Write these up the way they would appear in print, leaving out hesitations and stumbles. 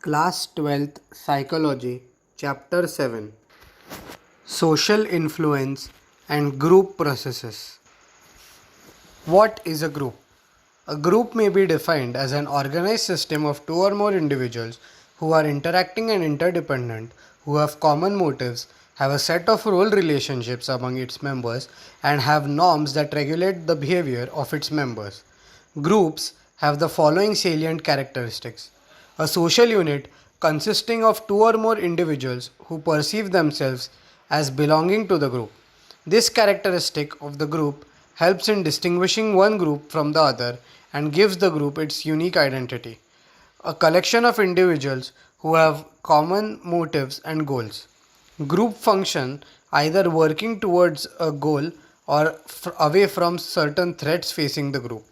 Class 12th Psychology, Chapter 7 Social Influence and Group Processes. What is a group? A group may be defined as an organized system of two or more individuals who are interacting and interdependent, who have common motives, have a set of role relationships among its members, and have norms that regulate the behavior of its members. Groups have the following salient characteristics: a social unit consisting of two or more individuals who perceive themselves as belonging to the group. This characteristic of the group helps in distinguishing one group from the other and gives the group its unique identity. A collection of individuals who have common motives and goals. Group function either working towards a goal or away from certain threats facing the group.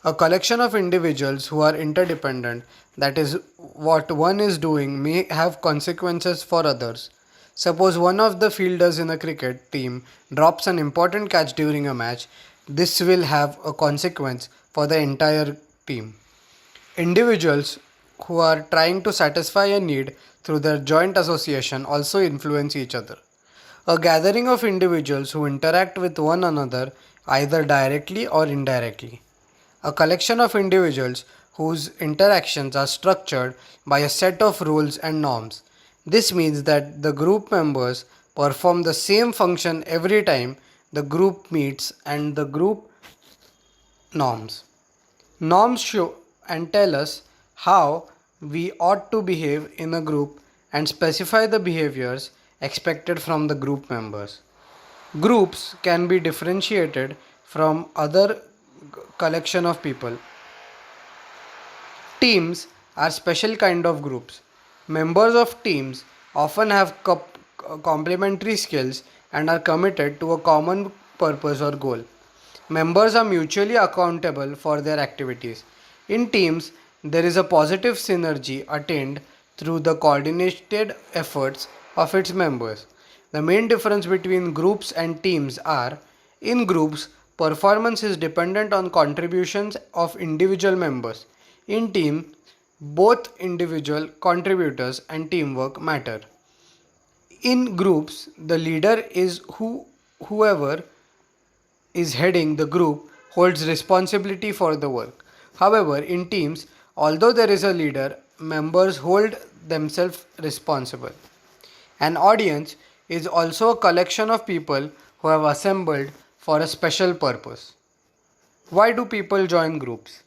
A collection of individuals who are interdependent, that is, what one is doing may have consequences for others. Suppose one of the fielders in a cricket team drops an important catch during a match, this will have a consequence for the entire team. Individuals who are trying to satisfy a need through their joint association also influence each other. A gathering of individuals who interact with one another either directly or indirectly. A collection of individuals whose interactions are structured by a set of rules and norms. This means that the group members perform the same function every time the group meets, and the group norms. Norms show and tell us how we ought to behave in a group and specify the behaviors expected from the group members. Groups can be differentiated from other collection of people. Teams are special kind of groups. Members of teams often have complementary skills and are committed to a common purpose or goal. Members are mutually accountable for their activities. In teams, there is a positive synergy attained through the coordinated efforts of its members. The main difference between groups and teams are: in groups, performance is dependent on contributions of individual members. In team, both individual contributors and teamwork matter. In groups, the leader is whoever is heading the group holds responsibility for the work. However, in teams, although there is a leader, members hold themselves responsible. An audience is also a collection of people who have assembled for a special purpose. Why do people join groups?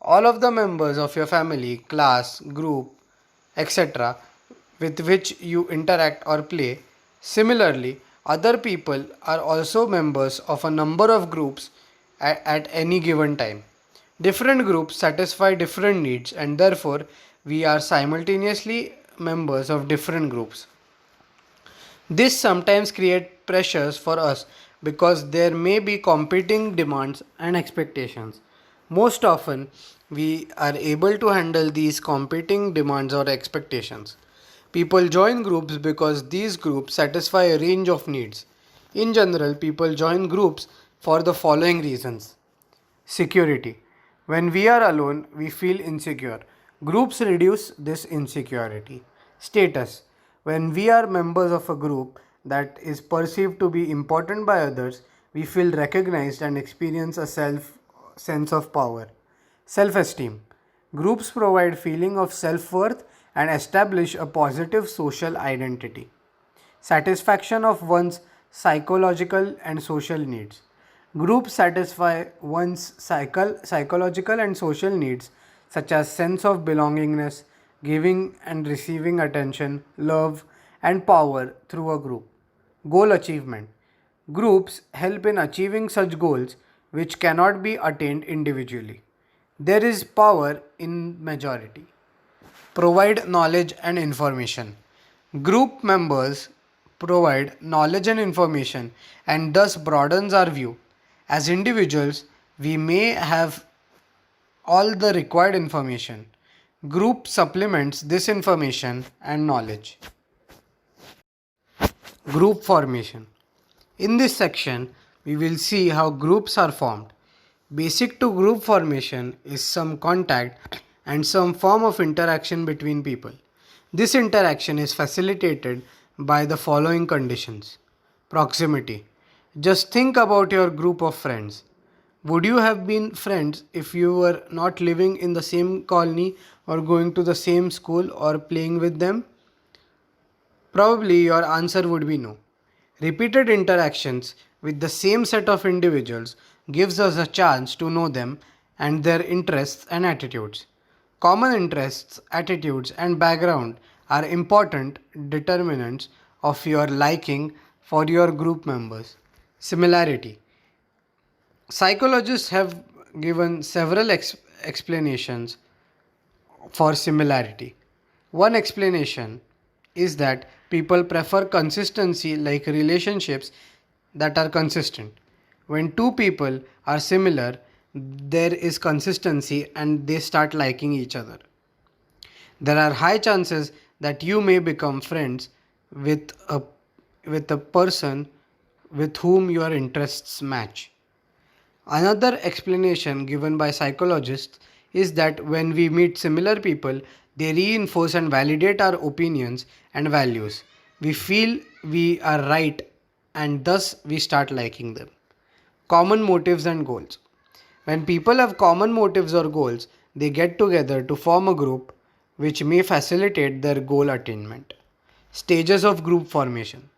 All of the members of your family, class, group, etc., with which you interact or play. Similarly, other people are also members of a number of groups at any given time. Different groups satisfy different needs, and therefore we are simultaneously members of different groups. This sometimes creates pressures for us because there may be competing demands and expectations. Most often, we are able to handle these competing demands or expectations. People join groups because these groups satisfy a range of needs. In general, people join groups for the following reasons: security. When we are alone, we feel insecure. Groups reduce this insecurity. Status. When we are members of a group that is perceived to be important by others, we feel recognized and experience a sense of power. Self-esteem. Groups provide feeling of self-worth and establish a positive social identity. Satisfaction of one's psychological and social needs. Groups satisfy one's psychological and social needs such as sense of belongingness, giving and receiving attention, love, and power through a group. Goal achievement. Groups help in achieving such goals which cannot be attained individually. There is power in majority. Provide knowledge and information. Group members provide knowledge and information and thus broadens our view. As individuals, we may have all the required information. Group supplements this information and knowledge. Group formation. In this section, we will see how groups are formed. Basic to group formation is some contact and some form of interaction between people. This interaction is facilitated by the following conditions. Proximity. Just think about your group of friends. Would you have been friends if you were not living in the same colony or going to the same school or playing with them? Probably your answer would be no. Repeated interactions with the same set of individuals gives us a chance to know them and their interests and attitudes. Common interests, attitudes and background are important determinants of your liking for your group members. Similarity. Psychologists have given several explanations for similarity. One explanation is that people prefer consistency, like relationships that are consistent. When two people are similar, there is consistency and they start liking each other. There are high chances that you may become friends with a with a person with whom your interests match. Another explanation given by psychologists is that when we meet similar people, they reinforce and validate our opinions and values. We feel we are right and thus we start liking them. Common motives and goals. When people have common motives or goals, they get together to form a group which may facilitate their goal attainment. Stages of group formation.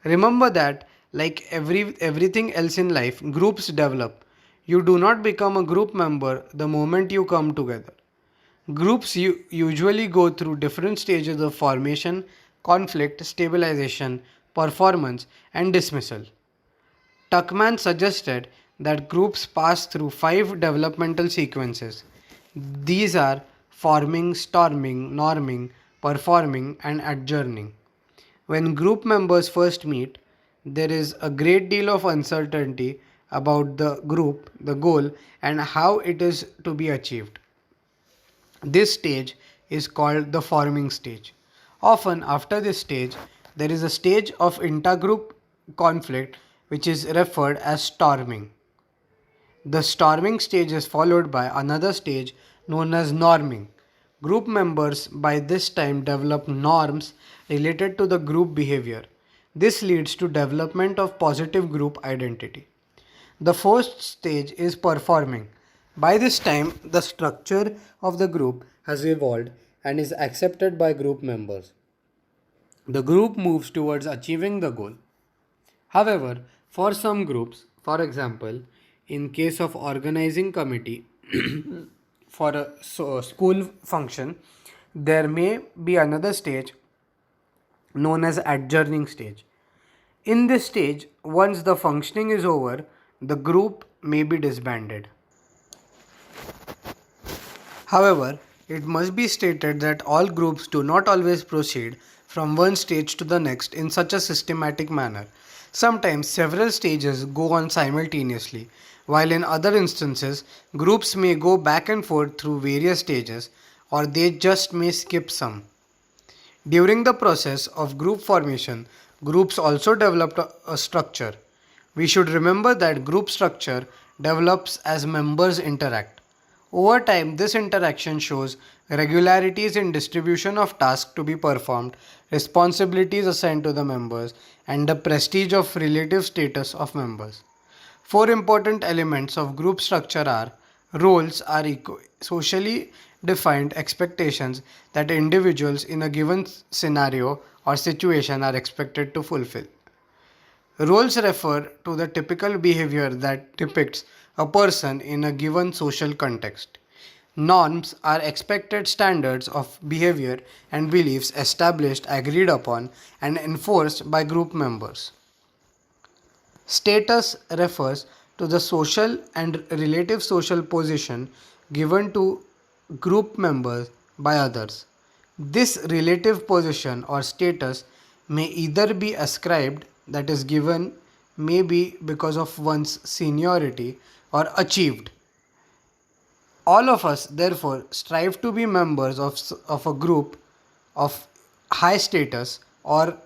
Remember that, like everything else in life, groups develop. You do not become a group member the moment you come together. Groups usually go through different stages of formation, conflict, stabilization, performance, and dismissal. Tuckman suggested that groups pass through five developmental sequences. These are forming, storming, norming, performing, and adjourning. When group members first meet, there is a great deal of uncertainty about the group, the goal, and how it is to be achieved. This stage is called the forming stage. Often, after this stage, there is a stage of intergroup conflict which is referred as storming. The storming stage is followed by another stage known as norming. Group members by this time develop norms related to the group behavior. This leads to development of positive group identity. The first stage is performing. By this time, the structure of the group has evolved and is accepted by group members. The group moves towards achieving the goal. However, for some groups, for example, in case of organizing committee for a school function, there may be another stage known as adjourning stage. In this stage, once the functioning is over, the group may be disbanded. However, it must be stated that all groups do not always proceed from one stage to the next in such a systematic manner. Sometimes several stages go on simultaneously, while in other instances, groups may go back and forth through various stages or they just may skip some. During the process of group formation, groups also developed a structure. We should remember that group structure develops as members interact. Over time, this interaction shows regularities in distribution of tasks to be performed, responsibilities assigned to the members, and the prestige of relative status of members. Four important elements of group structure are: roles are socially defined expectations that individuals in a given scenario or situation are expected to fulfill. Roles refer to the typical behavior that depicts a person in a given social context. Norms are expected standards of behavior and beliefs established, agreed upon, and enforced by group members. Status refers to the social and relative social position given to group members by others. This relative position or status may either be ascribed, that is given, may be because of one's seniority, or achieved. All of us, therefore, strive to be members of a group of high status or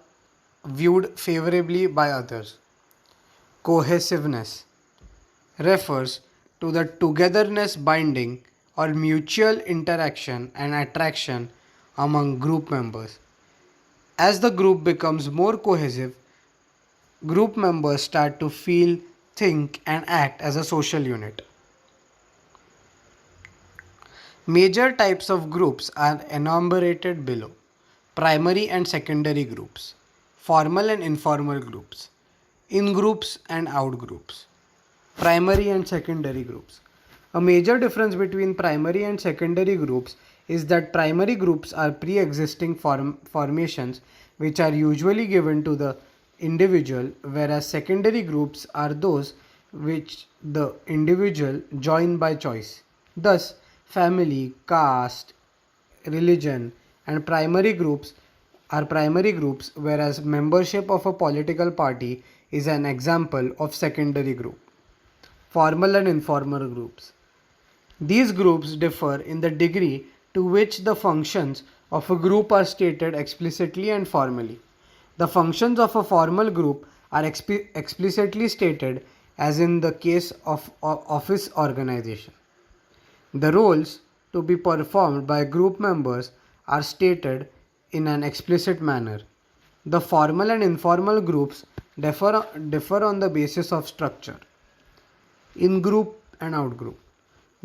viewed favorably by others. Cohesiveness refers to the togetherness, binding, or mutual interaction and attraction among group members. As the group becomes more cohesive, group members start to feel, think, and act as a social unit. Major types of groups are enumerated below: primary and secondary groups, formal and informal groups, in groups and out groups. Primary and secondary groups. A major difference between primary and secondary groups is that primary groups are pre existing formations which are usually given to the individual, whereas secondary groups are those which the individual join by choice. Thus, family, caste, religion, and primary groups, whereas membership of a political party is an example of secondary group. Formal and informal groups. These groups differ in the degree to which the functions of a group are stated explicitly and formally. The functions of a formal group are explicitly stated, as in the case of office organization. The roles to be performed by group members are stated in an explicit manner. The formal and informal groups differ on the basis of structure, in group and out group.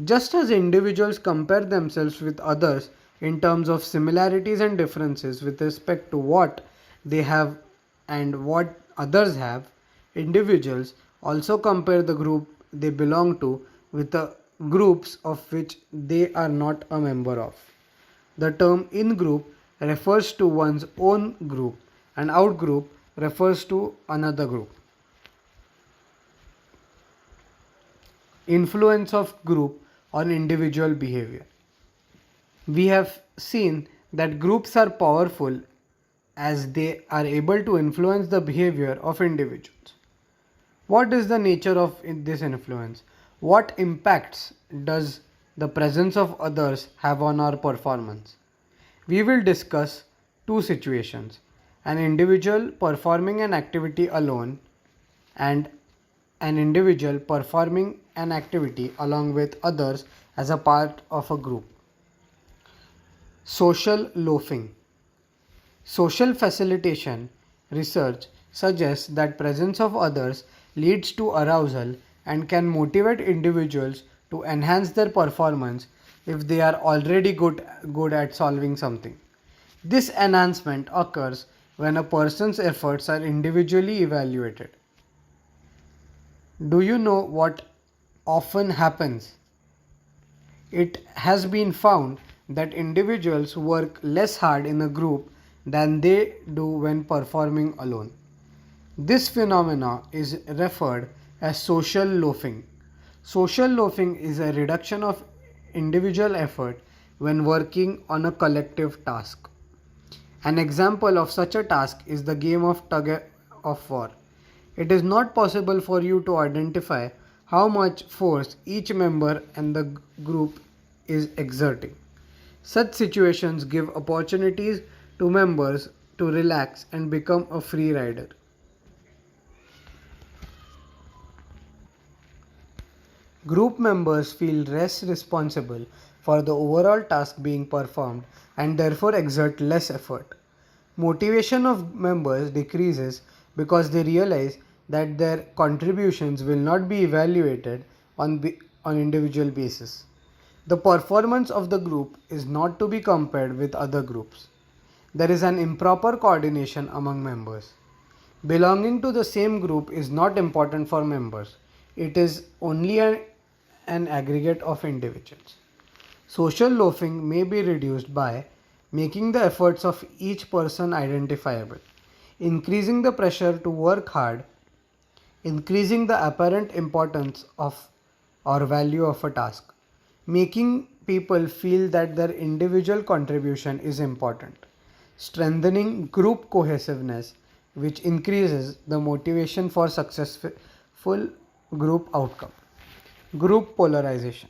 Just as individuals compare themselves with others in terms of similarities and differences with respect to what they have and what others have, individuals also compare the group they belong to with the groups of which they are not a member of. The term in group refers to one's own group and out group refers to another group. Influence of group on individual behavior. We have seen that groups are powerful as they are able to influence the behavior of individuals. What is the nature of this influence? What impacts does the presence of others have on our performance? We will discuss two situations: an individual performing an activity alone and an individual performing an activity along with others as a part of a group. Social loafing. Social facilitation research suggests that presence of others leads to arousal and can motivate individuals to enhance their performance if they are already good at solving something. This enhancement occurs when a person's efforts are individually evaluated. Do you know what often happens? It has been found that individuals work less hard in a group than they do when performing alone. This phenomena is referred as social loafing. Social loafing is a reduction of individual effort when working on a collective task. An example of such a task is the game of tug of war. It is not possible for you to identify how much force each member and the group is exerting. Such situations give opportunities to members to relax and become a free rider. Group members feel less responsible for the overall task being performed and therefore exert less effort. Motivation of members decreases because they realize that their contributions will not be evaluated on individual basis. The performance of the group is not to be compared with other groups. There is an improper coordination among members. Belonging to the same group is not important for members. It is only an aggregate of individuals. Social loafing may be reduced by making the efforts of each person identifiable, increasing the pressure to work hard, increasing the apparent importance of or value of a task, making people feel that their individual contribution is important, strengthening group cohesiveness, which increases the motivation for successful group outcome. Group polarization.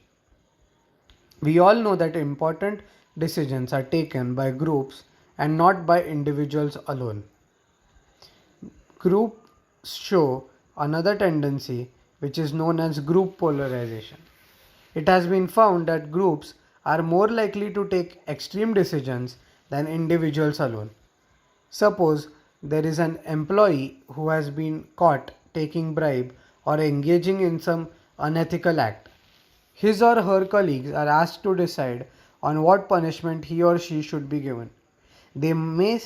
We all know that important decisions are taken by groups and not by individuals alone. Groups show another tendency which is known as group polarization. It has been found that groups are more likely to take extreme decisions than individuals alone. Suppose there is an employee who has been caught taking bribe or engaging in some unethical act. His or her colleagues are asked to decide on what punishment he or she should be given. They may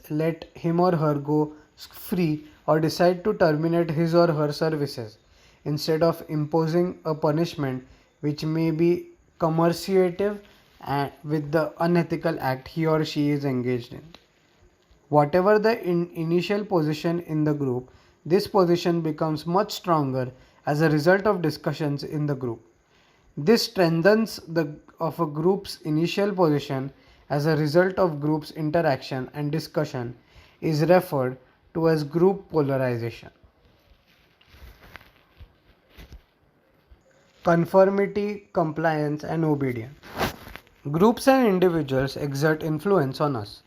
let him or her go free or decide to terminate his or her services instead of imposing a punishment which may be commerciative with the unethical act he or she is engaged in. Whatever the initial position in the group, this position becomes much stronger as a result of discussions in the group. This strengthens of a group's initial position as a result of group's interaction and discussion is referred to as group polarization. Conformity, compliance, and obedience. Groups and individuals exert influence on us.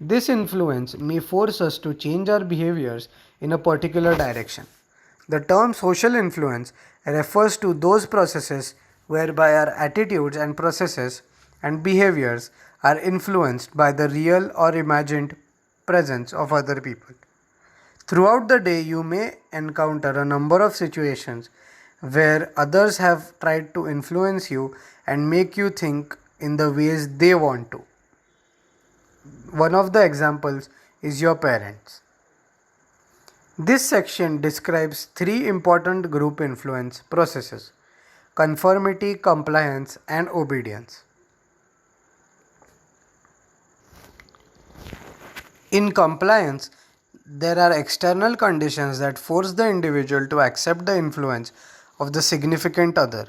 This influence may force us to change our behaviors in a particular direction. The term social influence refers to those processes whereby our attitudes and processes and behaviors are influenced by the real or imagined presence of other people. Throughout the day, you may encounter a number of situations where others have tried to influence you and make you think in the ways they want to. One of the examples is your parents. This section describes three important group influence processes: conformity, compliance, and obedience. In compliance, there are external conditions that force the individual to accept the influence of the significant other.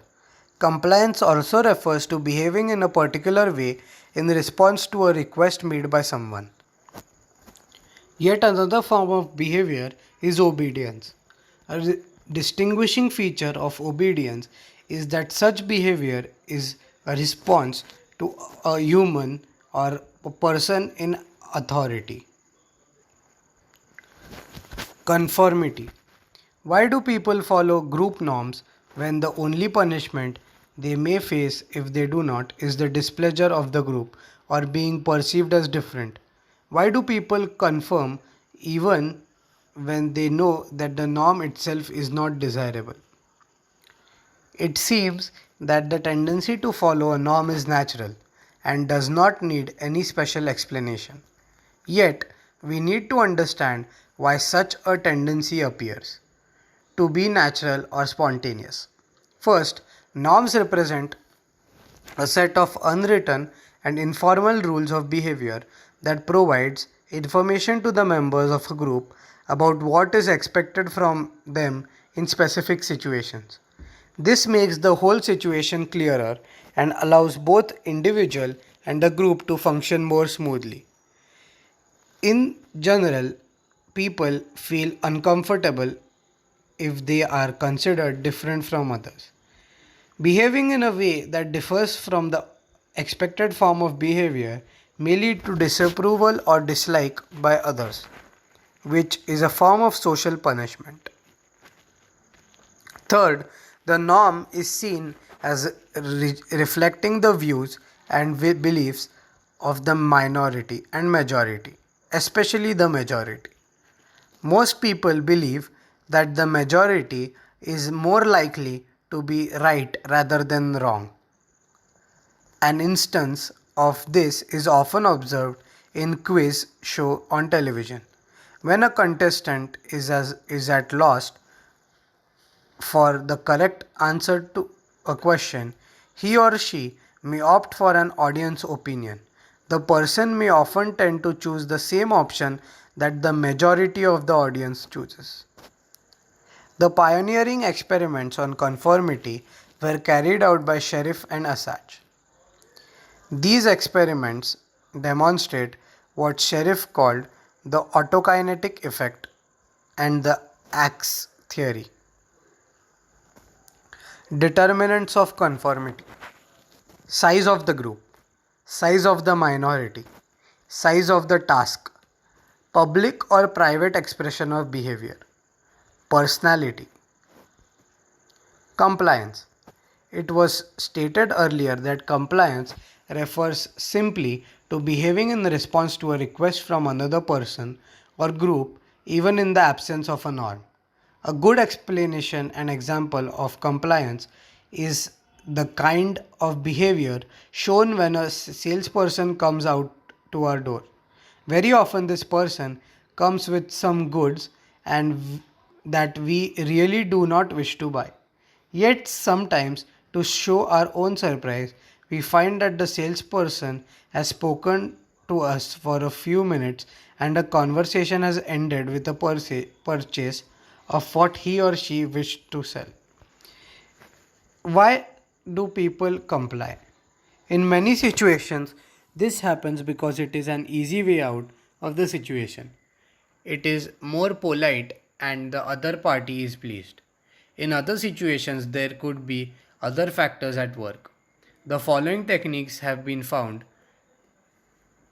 Compliance also refers to behaving in a particular way in response to a request made by someone. Yet another form of behavior is obedience. A distinguishing feature of obedience is that such behavior is a response to a human or a person in authority. Conformity. Why do people follow group norms when the only punishment they may face if they do not is the displeasure of the group or being perceived as different? Why do people conform even when they know that the norm itself is not desirable? It seems that the tendency to follow a norm is natural and does not need any special explanation. Yet, we need to understand why such a tendency appears to be natural or spontaneous. First, norms represent a set of unwritten and informal rules of behavior that provides information to the members of a group about what is expected from them in specific situations. This makes the whole situation clearer and allows both individual and the group to function more smoothly. In general, people feel uncomfortable if they are considered different from others. Behaving in a way that differs from the expected form of behavior may lead to disapproval or dislike by others, which is a form of social punishment. Third, the norm is seen as reflecting the views and beliefs of the minority and majority, especially the majority. Most people believe that the majority is more likely to be right rather than wrong. An instance of this is often observed in quiz show on television. When a contestant is at loss for the correct answer to a question, he or she may opt for an audience opinion. The person may often tend to choose the same option that the majority of the audience chooses. The pioneering experiments on conformity were carried out by Sherif and Assange. These experiments demonstrate what Sherif called the autokinetic effect and the axe theory. Determinants of conformity: size of the group, size of the minority, size of the task, public or private expression of behavior, personality. Compliance: It was stated earlier that compliance refers simply to behaving in response to a request from another person or group, even in the absence of a norm. A good explanation and example of compliance is the kind of behavior shown when a salesperson comes out to our door. Very often, this person comes with some goods that we really do not wish to buy. Yet, sometimes, to show our own surprise, we find that the salesperson has spoken to us for a few minutes and a conversation has ended with a purchase of what he or she wished to sell. Why do people comply? In many situations, this happens because it is an easy way out of the situation. It is more polite and the other party is pleased. In other situations, there could be other factors at work. The following techniques have been found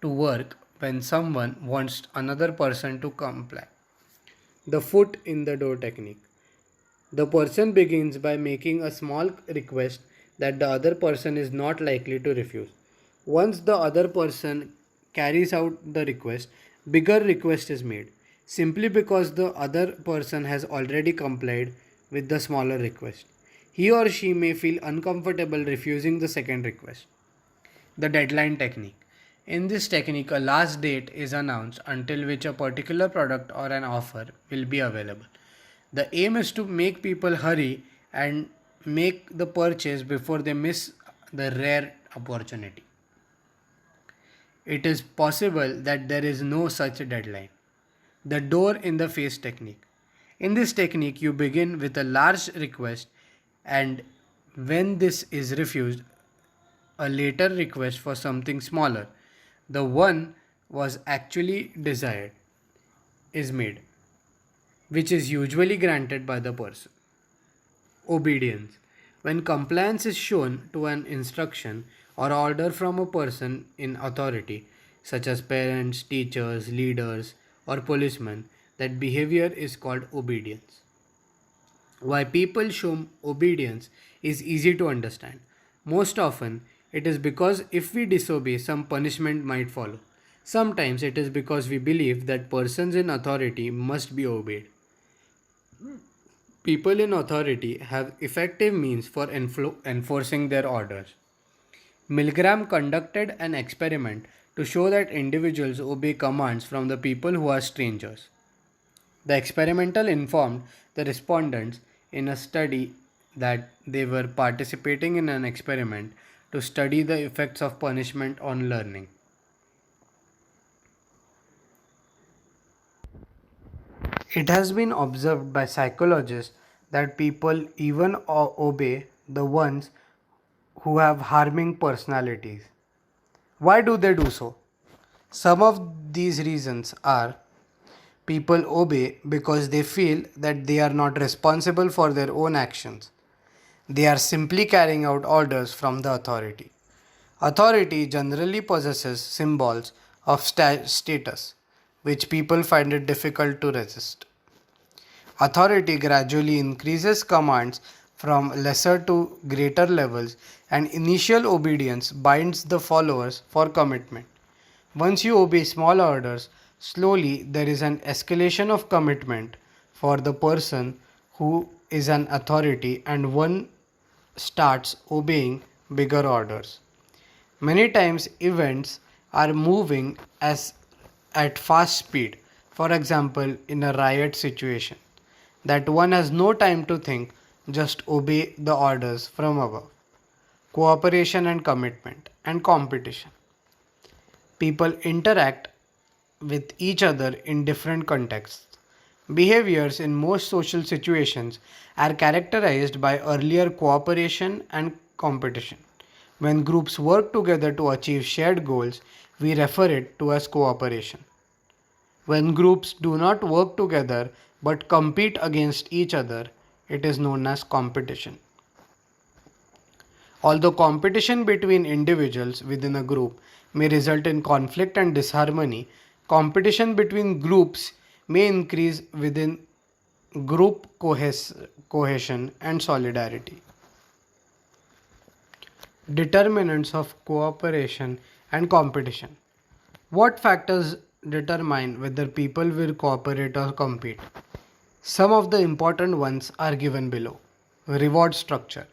to work when someone wants another person to comply. The foot in the door technique. The person begins by making a small request that the other person is not likely to refuse. Once the other person carries out the request, bigger request is made simply because the other person has already complied with the smaller request. He or she may feel uncomfortable refusing the second request. The deadline technique. In this technique, a last date is announced until which a particular product or an offer will be available. The aim is to make people hurry and make the purchase before they miss the rare opportunity. It is possible that there is no such deadline. The door in the face technique. In this technique, you begin with a large request, and when this is refused, a later request for something smaller, the one was actually desired, is made, which is usually granted by the person. Obedience. When compliance is shown to an instruction or order from a person in authority, such as parents, teachers, leaders, or policemen, that behavior is called obedience. Why people show obedience is easy to understand. Most often, it is because if we disobey, some punishment might follow. Sometimes it is because we believe that persons in authority must be obeyed. People in authority have effective means for enforcing their orders. Milgram conducted an experiment to show that individuals obey commands from the people who are strangers. The experimental informed the respondents in a study that they were participating in an experiment to study the effects of punishment on learning. It has been observed by psychologists that people even obey the ones who have harming personalities. Why do they do so? Some of these reasons are: people obey because they feel that they are not responsible for their own actions. They are simply carrying out orders from the authority. Authority generally possesses symbols of status, which people find it difficult to resist. Authority gradually increases commands from lesser to greater levels, and initial obedience binds the followers for commitment. Once you obey small orders, slowly there is an escalation of commitment for the person who is an authority, and one starts obeying bigger orders. Many times events are moving as at fast speed. For example, in a riot situation, that one has no time to think, just obey the orders from above. Cooperation and commitment and competition. People interact with each other in different contexts. Behaviors in most social situations are characterized by earlier cooperation and competition. When groups work together to achieve shared goals, we refer it to as cooperation. When groups do not work together but compete against each other, it is known as competition. Although competition between individuals within a group may result in conflict and disharmony, competition between groups may increase within group cohesion and solidarity. Determinants of cooperation and competition. What factors determine whether people will cooperate or compete? Some of the important ones are given below. Reward structure.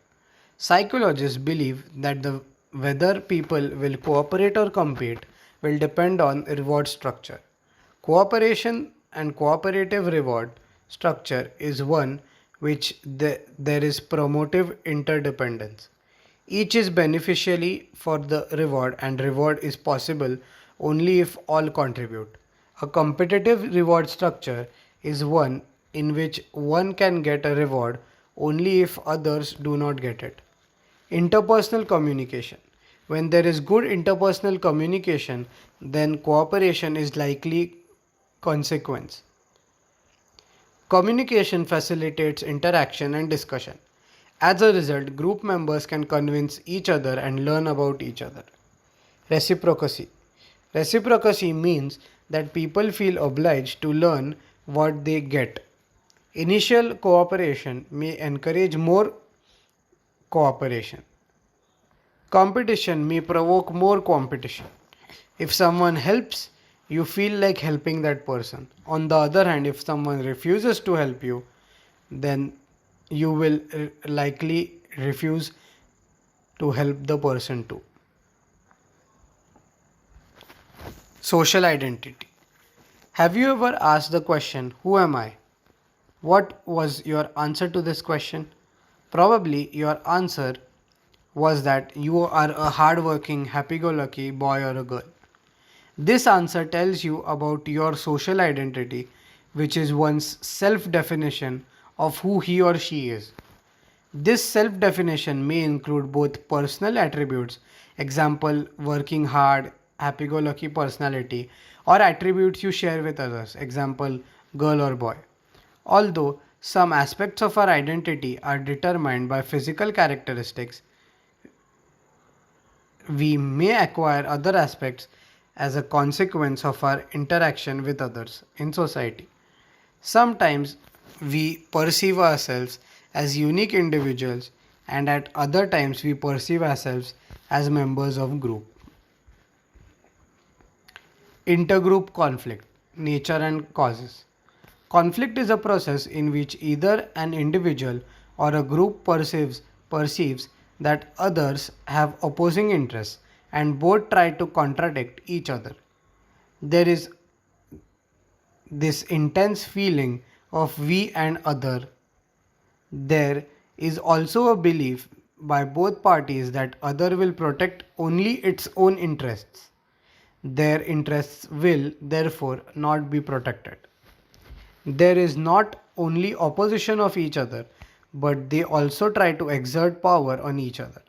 Psychologists believe that the whether people will cooperate or compete will depend on reward structure. Cooperation and cooperative reward structure is one which there is promotive interdependence. Each is beneficially for the reward, and reward is possible only if all contribute. A competitive reward structure is one in which one can get a reward only if others do not get it. Interpersonal communication. When there is good interpersonal communication, then cooperation is likely consequence. Communication facilitates interaction and discussion. As a result, group members can convince each other and learn about each other. Reciprocity. Reciprocity means that people feel obliged to learn what they get. Initial cooperation may encourage more cooperation. Competition may provoke more competition. If someone helps, you feel like helping that person. On the other hand, if someone refuses to help you, then you will likely refuse to help the person too. Social identity. Have you ever asked the question, who am I? What was your answer to this question? Probably your answer was that you are a hardworking, happy go lucky boy or a girl. This answer tells you about your social identity, which is one's self definition of who he or she is. This self definition may include both personal attributes, example, working hard, happy go lucky personality, or attributes you share with others, example, girl or boy. Although some aspects of our identity are determined by physical characteristics, we may acquire other aspects as a consequence of our interaction with others in society. Sometimes we perceive ourselves as unique individuals, and at other times we perceive ourselves as members of group. Intergroup conflict, nature and causes. Conflict is a process in which either an individual or a group perceives that others have opposing interests and both try to contradict each other. There is this intense feeling of we and other. There is also a belief by both parties that other will protect only its own interests. Their interests will therefore not be protected. There is not only opposition of each other, but they also try to exert power on each other.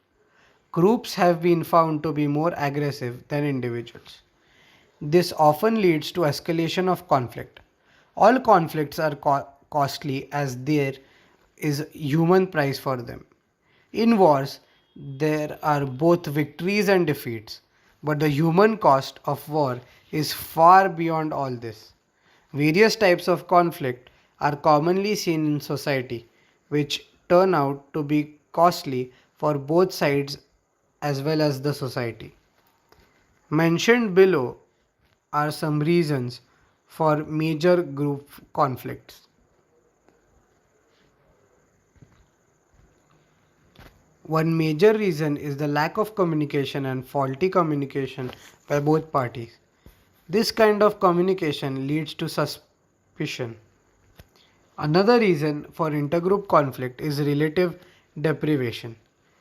Groups have been found to be more aggressive than individuals. This often leads to escalation of conflict. All conflicts are costly as there is human price for them. In wars, there are both victories and defeats, but the human cost of war is far beyond all this. Various types of conflict are commonly seen in society, which turn out to be costly for both sides as well as the society. Mentioned below are some reasons for major group conflicts. One major reason is the lack of communication and faulty communication by both parties. This kind of communication leads to suspicion. Another reason for intergroup conflict is relative deprivation.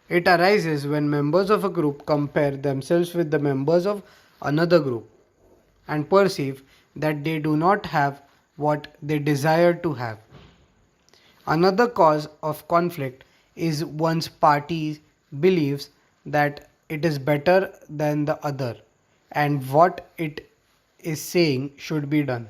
It arises when members of a group compare themselves with the members of another group and perceive that they do not have what they desire to have. Another cause of conflict is one's party believes that it is better than the other and what it is saying should be done.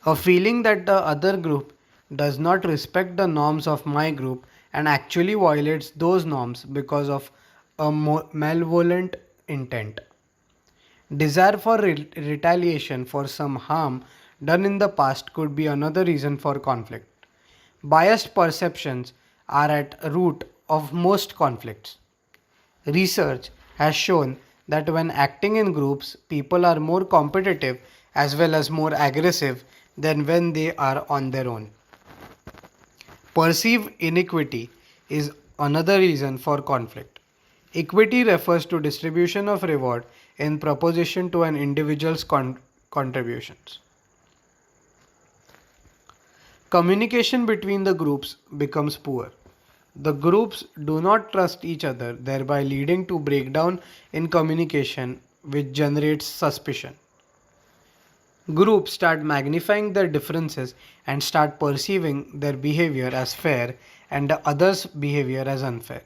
A feeling that the other group does not respect the norms of my group and actually violates those norms because of a malevolent intent. Desire for retaliation for some harm done in the past could be another reason for conflict. Biased perceptions are at root of most conflicts. Research has shown that when acting in groups, people are more competitive as well as more aggressive than when they are on their own. Perceived inequity is another reason for conflict. Equity refers to distribution of reward in proportion to an individual's contributions. Communication between the groups becomes poor. The groups do not trust each other, thereby leading to breakdown in communication, which generates suspicion. Groups start magnifying their differences and start perceiving their behavior as fair and the other's behavior as unfair.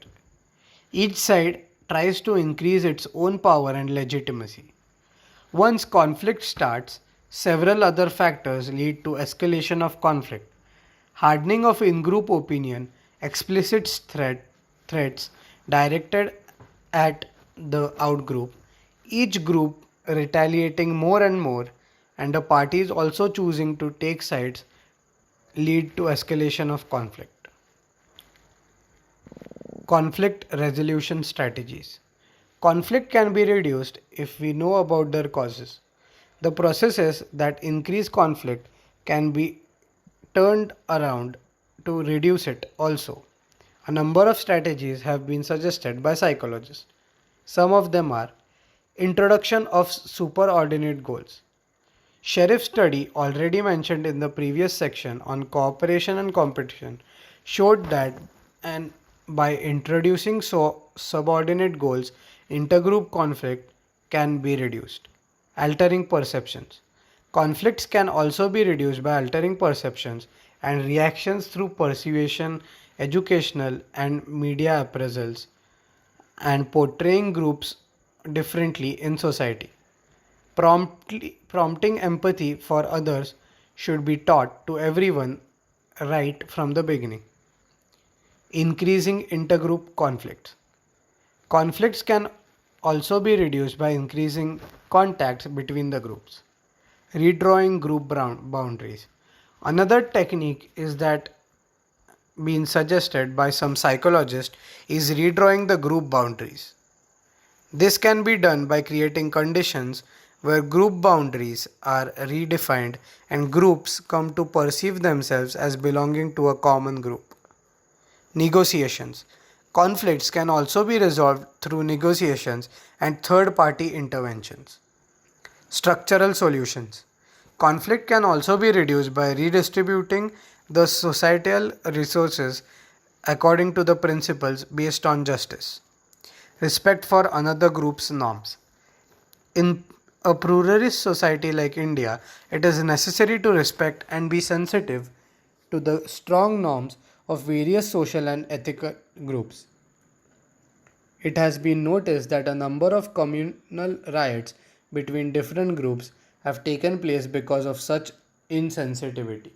Each side tries to increase its own power and legitimacy. Once conflict starts, several other factors lead to escalation of conflict. Hardening of in group opinion, explicit threats directed at the outgroup, each group retaliating more and more, and the parties also choosing to take sides lead to escalation of conflict. Conflict resolution strategies. Conflict can be reduced if we know about their causes. The processes that increase conflict can be turned around to reduce it also. A number of strategies have been suggested by psychologists. Some of them are introduction of superordinate goals. Sheriff study already mentioned in the previous section on cooperation and competition showed that and by introducing subordinate goals, intergroup conflict can be reduced. Altering perceptions. Conflicts can also be reduced by altering perceptions and reactions through persuasion, educational and media appraisals, and portraying groups differently in society. Prompting empathy for others should be taught to everyone right from the beginning. Increasing intergroup conflicts. Conflicts can also be reduced by increasing contacts between the groups. Redrawing group boundaries. Another technique is that being suggested by some psychologists is redrawing the group boundaries. This can be done by creating conditions where group boundaries are redefined and groups come to perceive themselves as belonging to a common group. Negotiations. Conflicts can also be resolved through negotiations and third party interventions. Structural solutions. Conflict can also be reduced by redistributing the societal resources according to the principles based on justice. Respect for another group's norms. In a pluralist society like India, it is necessary to respect and be sensitive to the strong norms of various social and ethical groups. It has been noticed that a number of communal riots between different groups have taken place because of such insensitivity.